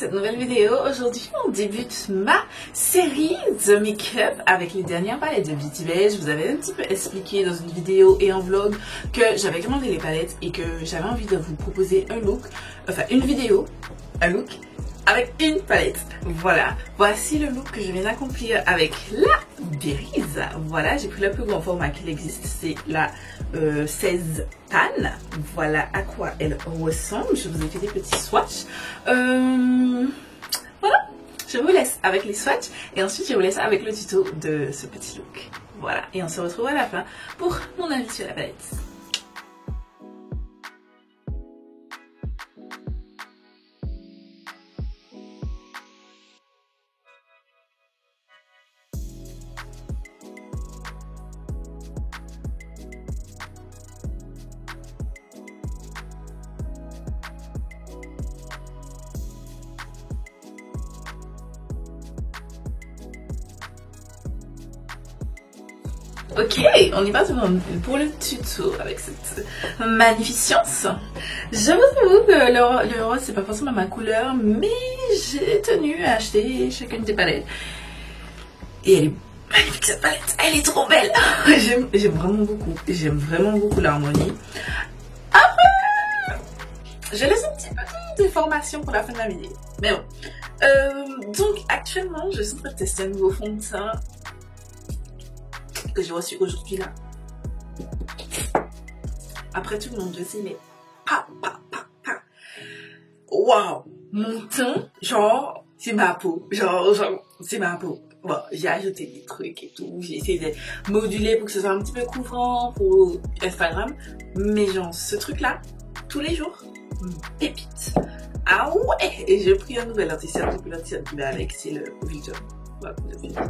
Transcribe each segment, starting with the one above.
cette nouvelle vidéo. Aujourd'hui, on débute ma série de make-up avec les dernières palettes de Beauty Bay. Je vous avais un petit peu expliqué dans une vidéo et en vlog que j'avais commandé les palettes et que j'avais envie de vous proposer un look, enfin une vidéo, un look avec une palette. Voilà, voici le look que je viens d'accomplir avec la Beriz. Voilà, j'ai pris le plus grand format qu'il existe, c'est la 16 Tan. Voilà à quoi elle ressemble. Je vous ai fait des petits swatchs. Voilà, je vous laisse avec les swatchs et ensuite je vous laisse avec le tuto de ce petit look. Voilà, et on se retrouve à la fin pour mon avis sur la palette. Ok, on y va pour le tuto avec cette magnificence. Je vous avoue que le rose c'est pas forcément ma couleur, mais j'ai tenu à acheter chacune des palettes. Et elle est magnifique cette palette, elle est trop belle. J'aime vraiment beaucoup l'harmonie. Après, je laisse un petit peu de formation pour la fin de la vidéo. Mais bon, donc actuellement je suis en train de tester un nouveau fond de teint que j'ai reçu aujourd'hui là. Après tout le monde je sais, mais waouh, mon teint, genre c'est ma peau, genre c'est ma peau. Bon, j'ai ajouté des trucs et tout, j'ai essayé de moduler pour que ce soit un petit peu couvrant pour Instagram, mais genre ce truc là, tous les jours, pépite. Ah ouais, et j'ai pris un nouvel anti-cercle, depuis l'anti-cercle qui va avec, c'est le Victor. Voilà, le Victor.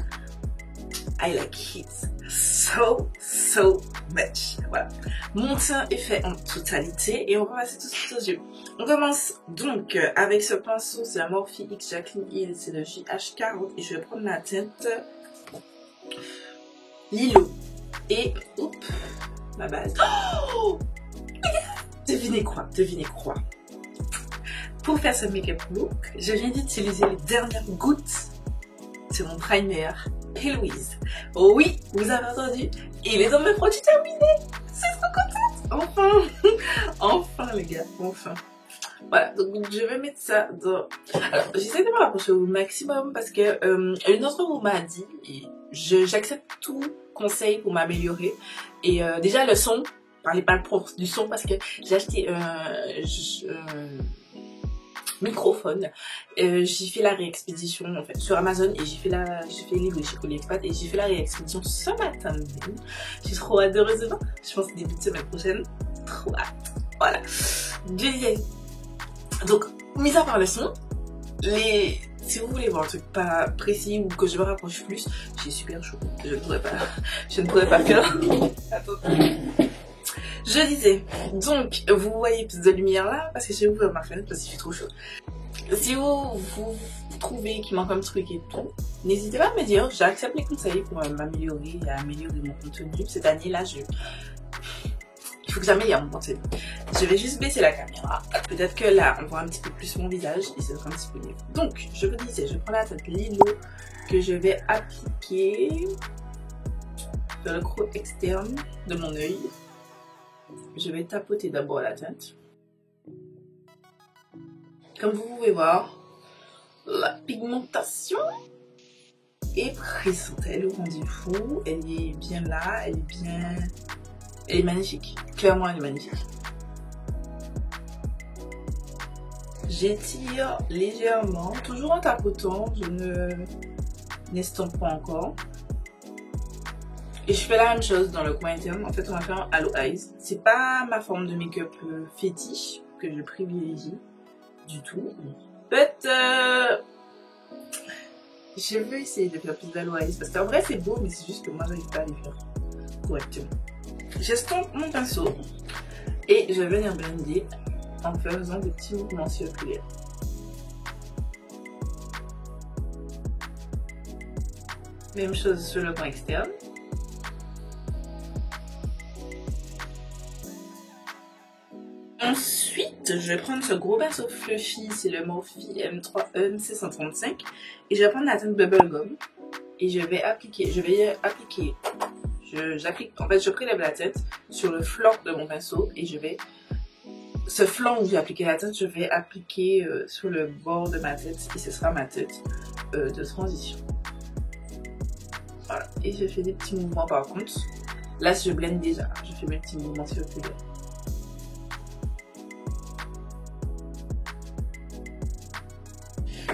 I like it so much. Voilà. Mon teint est fait en totalité et on va passer tout de suite aux yeux. On commence donc avec ce pinceau, c'est la Morphe X Jacqueline Hill, c'est le JH40 et je vais prendre la teinte Lilo et oups, ma base. Oh, devinez quoi? Pour faire ce make-up look, je viens d'utiliser les dernières gouttes de mon primer Héloïse. Oh oui, vous avez entendu, il est dans mes produits terminés. C'est trop contente. Enfin les gars, enfin. Voilà, donc je vais mettre ça dans... Alors, j'essaie de me rapprocher au maximum parce que une d'entre vous m'a dit, et j'accepte tout conseil pour m'améliorer. Et déjà le son, parlez pas du son parce que j'ai acheté microphone. J'ai fait la réexpédition en fait sur Amazon et j'ai fait livre chez Collecpat et j'ai fait la réexpédition ce matin même. J'ai trop hâte de recevoir. Je pense début de semaine prochaine. Trop hâte. Voilà. Je disais. Donc, mis à part le son, si vous voulez voir un truc pas précis ou que je me rapproche plus, j'ai super chaud. Je ne pourrais pas faire. Attends. Je disais, donc vous voyez plus de lumière là parce que j'ai ouvert ma fenêtre parce qu'il fait trop chaud. Si vous trouvez qu'il manque un truc et tout, n'hésitez pas à me dire, j'accepte les conseils pour m'améliorer et améliorer mon contenu. Cette année là, il faut que j'améliore mon contenu. Je vais juste baisser la caméra. Peut-être que là, on voit un petit peu plus mon visage et c'est un petit peu mieux. Donc, je vous disais, je prends la teinte Lilo que je vais appliquer sur le creux externe de mon œil. Je vais tapoter d'abord la teinte. Comme vous pouvez voir, la pigmentation est présente. Elle est au rendez-vous. Elle est bien là. Elle est magnifique. Clairement, elle est magnifique. J'étire légèrement, toujours en tapotant. Je n'estompe pas encore. Et je fais la même chose dans le coin interne. En fait, on va faire un Halo Eyes. C'est pas ma forme de make-up fétiche que je privilégie du tout. Je veux essayer de faire plus d'Halo Eyes parce qu'en vrai, c'est beau, mais c'est juste que moi, j'arrive pas à les faire correctement. J'estompe mon pinceau et je vais venir blender en faisant des petits mouvements circulaires. Même chose sur le coin externe. Ensuite, je vais prendre ce gros pinceau fluffy, c'est le Morphe M3 M635. Et je vais prendre la teinte Bubblegum. Et j'applique, en fait je prélève la teinte sur le flanc de mon pinceau et ce flanc où j'ai appliqué la teinte, je vais appliquer sur le bord de ma tête et ce sera ma tête de transition. Voilà, et je fais des petits mouvements par contre. Là je blende déjà, je fais mes petits mouvements circulaires.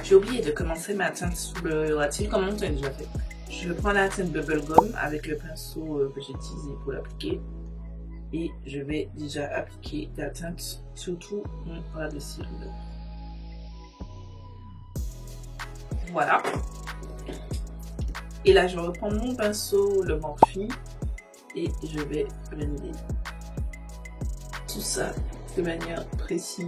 J'ai oublié de commencer ma teinte sous le relatif, comme on l'a déjà fait. Je prends la teinte Bubblegum avec le pinceau que j'ai utilisé pour l'appliquer. Et je vais déjà appliquer la teinte sur tout mon ras de cils. Voilà. Et là, je reprends mon pinceau, le Morphe, et je vais blender tout ça de manière précise.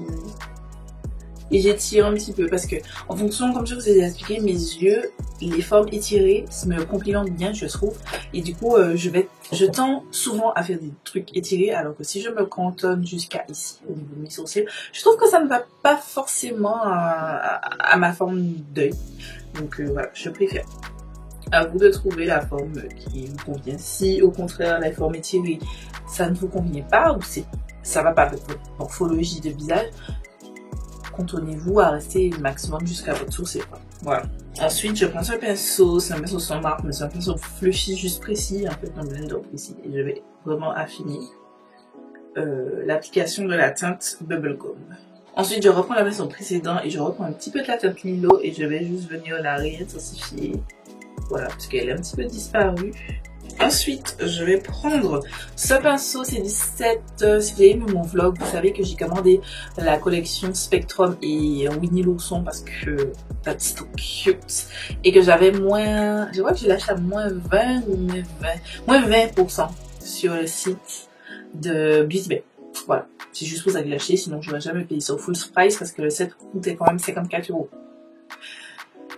Et j'étire un petit peu parce que, en fonction, comme je vous ai expliqué, mes yeux, les formes étirées me complimentent bien, je trouve. Et du coup, je tends souvent à faire des trucs étirés, alors que si je me cantonne jusqu'à ici, au niveau de mes sourcils, je trouve que ça ne va pas forcément à ma forme d'œil. Donc voilà, je préfère. À vous de trouver la forme qui vous convient. Si au contraire, la forme étirée, ça ne vous convient pas, ou ça va pas avec votre morphologie de visage, contournez-vous à rester le maximum jusqu'à votre sourcil. Voilà. Ensuite, je prends ce pinceau, c'est un pinceau sans marque, mais c'est un pinceau fluffy, juste précis, en fait un blender précis. Et je vais vraiment affiner l'application de la teinte Bubblegum. Ensuite, je reprends le pinceau précédent et je reprends un petit peu de la teinte Lilo et je vais juste venir la réintensifier. Voilà, parce qu'elle est un petit peu disparue. Ensuite, je vais prendre ce pinceau, c'est 17. Si vous avez vu mon vlog, vous savez que j'ai commandé la collection Spectrum et Winnie l'ourson parce que that's so cute. Et que j'avais moins, je crois que j'ai lâché à moins 20% sur le site de Beauty Bay. Voilà, c'est juste pour ça que j'ai lâché, sinon je n'aurais jamais payé sur full price parce que le set coûtait quand même 54 €.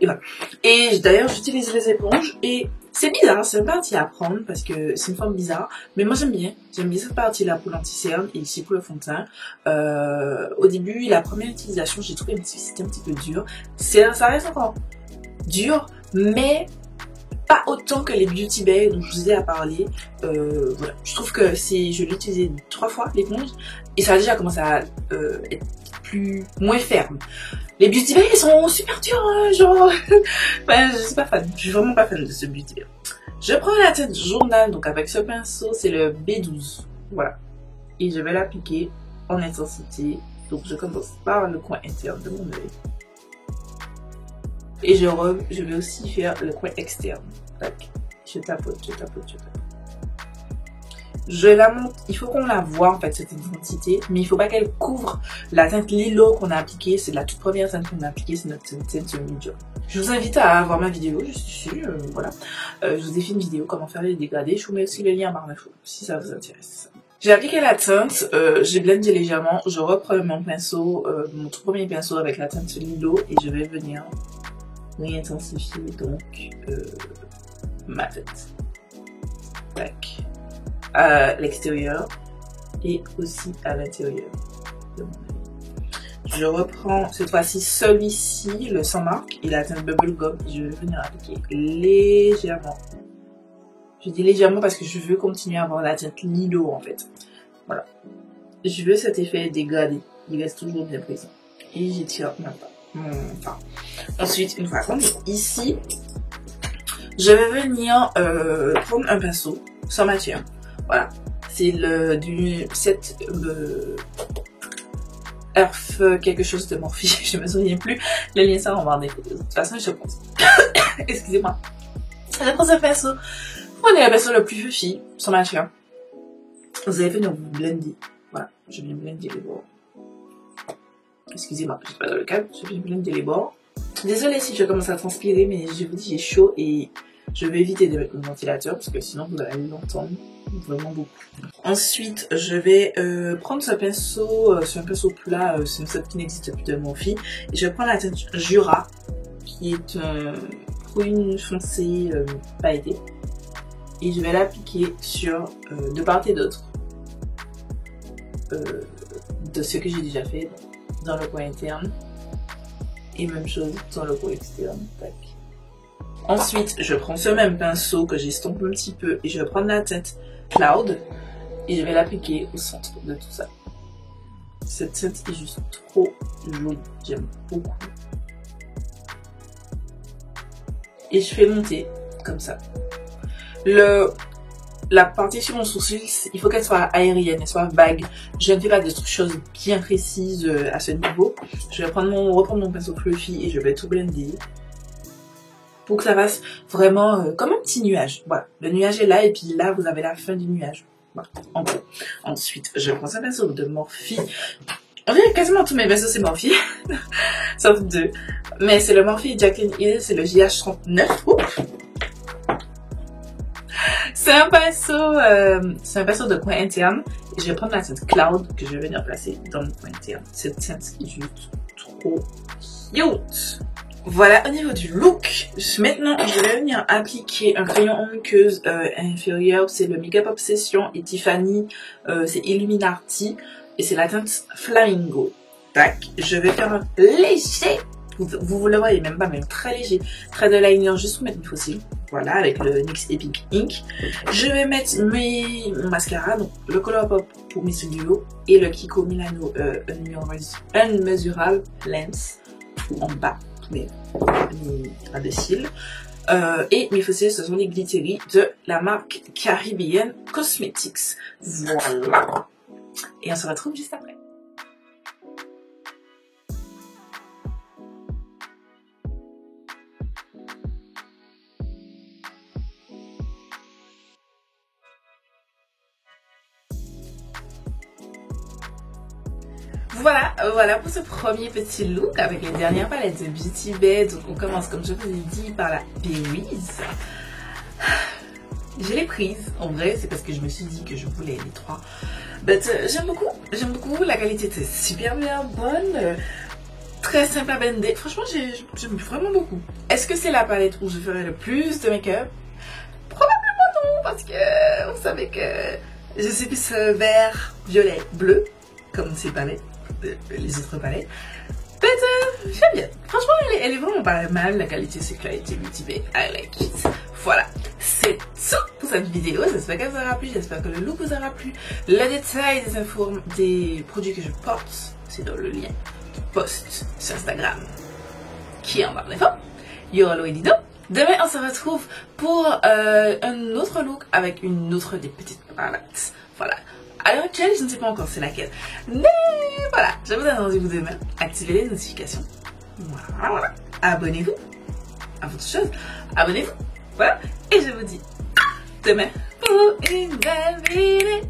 Et voilà. Et d'ailleurs, j'utilise les éponges et c'est bizarre, c'est une partie à apprendre parce que c'est une forme bizarre. Mais moi, j'aime bien cette partie-là pour l'anti-cerne et ici pour le fond de teint. Au début, la première utilisation, j'ai trouvé que c'était un petit peu dur. Ça reste encore dur, mais pas autant que les Beauty Bay dont je vous ai à parler. Voilà. Je trouve que je l'ai utilisé 3 fois, l'éponge, et ça a déjà commencé à être moins ferme. Les Beauty Bay, ils sont super durs, hein, genre... ben, je suis pas fan, je suis vraiment pas fan de ce Beauty Bay. Je prends la teinte journal, donc avec ce pinceau, c'est le B12, voilà. Et je vais l'appliquer en intensité, donc je commence par le coin interne de mon œil. Et je vais aussi faire le coin externe. Tac. Je tapote. Je la monte, il faut qu'on la voit en fait cette intensité, mais il ne faut pas qu'elle couvre la teinte Lilo qu'on a appliquée. C'est la toute première teinte qu'on a appliquée, c'est notre teinte medium. Je vous invite à voir ma vidéo juste ici, voilà. Je vous ai fait une vidéo comment faire les dégradés, je vous mets aussi le lien en barre d'infos si ça vous intéresse. J'ai appliqué la teinte, j'ai blendé légèrement, je reprends mon pinceau, mon tout premier pinceau avec la teinte Lilo et je vais venir réintensifier donc ma tête. Tac. À l'extérieur et aussi à l'intérieur de mon œil. Je reprends cette fois-ci celui-ci, le sans marque et la teinte Bubblegum et je vais venir appliquer légèrement. Je dis légèrement parce que je veux continuer à avoir la teinte Lilo en fait. Voilà. Je veux cet effet dégradé, il reste toujours bien présent. Et j'étire même pas mon teint. Ensuite, une fois qu'on est ici, je vais venir prendre un pinceau sans matière. Voilà, c'est du set Earth quelque chose de Morphe, je me souviens plus. Le lien ça en barre des photos. De toute façon, je pense. Excusez-moi. Je prends ce pinceau. Vous prenez le pinceau le plus fluffy, sans matière. Vous allez venir vous blender. Voilà, je viens blender les bords. Excusez-moi, je suis pas dans le cadre. Je viens blender les bords. Désolée si je commence à transpirer, mais je vous dis j'ai chaud et je vais éviter de mettre mon ventilateur parce que sinon vous allez l'entendre vraiment beaucoup. Ensuite, je vais prendre ce pinceau, c'est un pinceau plat, c'est une sorte qui n'existe plus de Morphe. Et je vais prendre la teinte Jura, qui est prune foncée pailletée. Et je vais l'appliquer sur de part et d'autre de ce que j'ai déjà fait dans le coin interne. Et même chose dans le coin externe. Tac. Ensuite, je prends ce même pinceau que j'estompe un petit peu et je vais prendre la teinte Cloud et je vais l'appliquer au centre de tout ça. Cette teinte est juste trop jolie, j'aime beaucoup. Et je fais monter comme ça. La partie sur mon sourcil, il faut qu'elle soit aérienne, elle soit vague. Je ne fais pas de choses bien précises à ce niveau. Je vais reprendre mon pinceau fluffy et je vais tout blender. Pour que ça fasse vraiment comme un petit nuage. Voilà, le nuage est là et puis là vous avez la fin du nuage. Voilà, en gros. Ensuite, je prends ce pinceau de Morphe. En fait, quasiment tous mes pinceaux c'est Morphe, sauf deux. Mais c'est le Morphe Jacqueline Hill, c'est le JH39. C'est un pinceau de coin interne. Et je vais prendre la teinte Cloud que je vais venir placer dans mon coin interne. Cette teinte est juste trop cute. Voilà, au niveau du look, maintenant je vais venir appliquer un crayon en muqueuse inférieur, c'est le Makeup Obsession et Tiffany, c'est Illuminati et c'est la teinte Flamingo. Tac, je vais faire un léger, vous le voyez même pas, même très léger, trait de liner juste pour mettre mes fossiles. Voilà, avec le NYX Epic Ink. Je vais mettre mon mascara, donc le Colourpop pour mes studios et le Kiko Milano Unmeasurable Lens en bas. Mes ras de cils. Et mes fossiles, ce sont les Glittery de la marque Caribbean Cosmetics. Voilà. Et on se retrouve juste après. Voilà pour ce premier petit look avec les dernières palettes de Beauty Bay. Donc on commence, comme je vous ai dit, par la Berries. Je l'ai prise, en vrai c'est parce que je me suis dit que je voulais les trois. But j'aime beaucoup, la qualité était super bien bonne, très simple à blender. Franchement j'aime vraiment beaucoup. Est-ce que c'est la palette où je ferai le plus de make-up? Probablement non, parce que vous savez que je suis plus vert, violet, bleu, comme ces palettes. Les autres palettes. J'aime bien. Franchement, elle est vraiment pas mal. La qualité, c'est qualité Beauty Bay. I like it. Voilà. C'est tout pour cette vidéo. J'espère qu'elle vous aura plu. J'espère que le look vous aura plu. Le détail des produits que je porte, c'est dans le lien de post sur Instagram qui est en barre d'infos. Yorolo et Lido. Demain, on se retrouve pour un autre look avec une autre des petites palettes. Voilà. À l'heure actuelle, je ne sais pas encore c'est laquelle. Mais voilà, je vous donne rendez-vous demain. Activez les notifications. Voilà. Abonnez-vous. À votre chose. Abonnez-vous. Voilà. Et je vous dis à demain pour une nouvelle vidéo.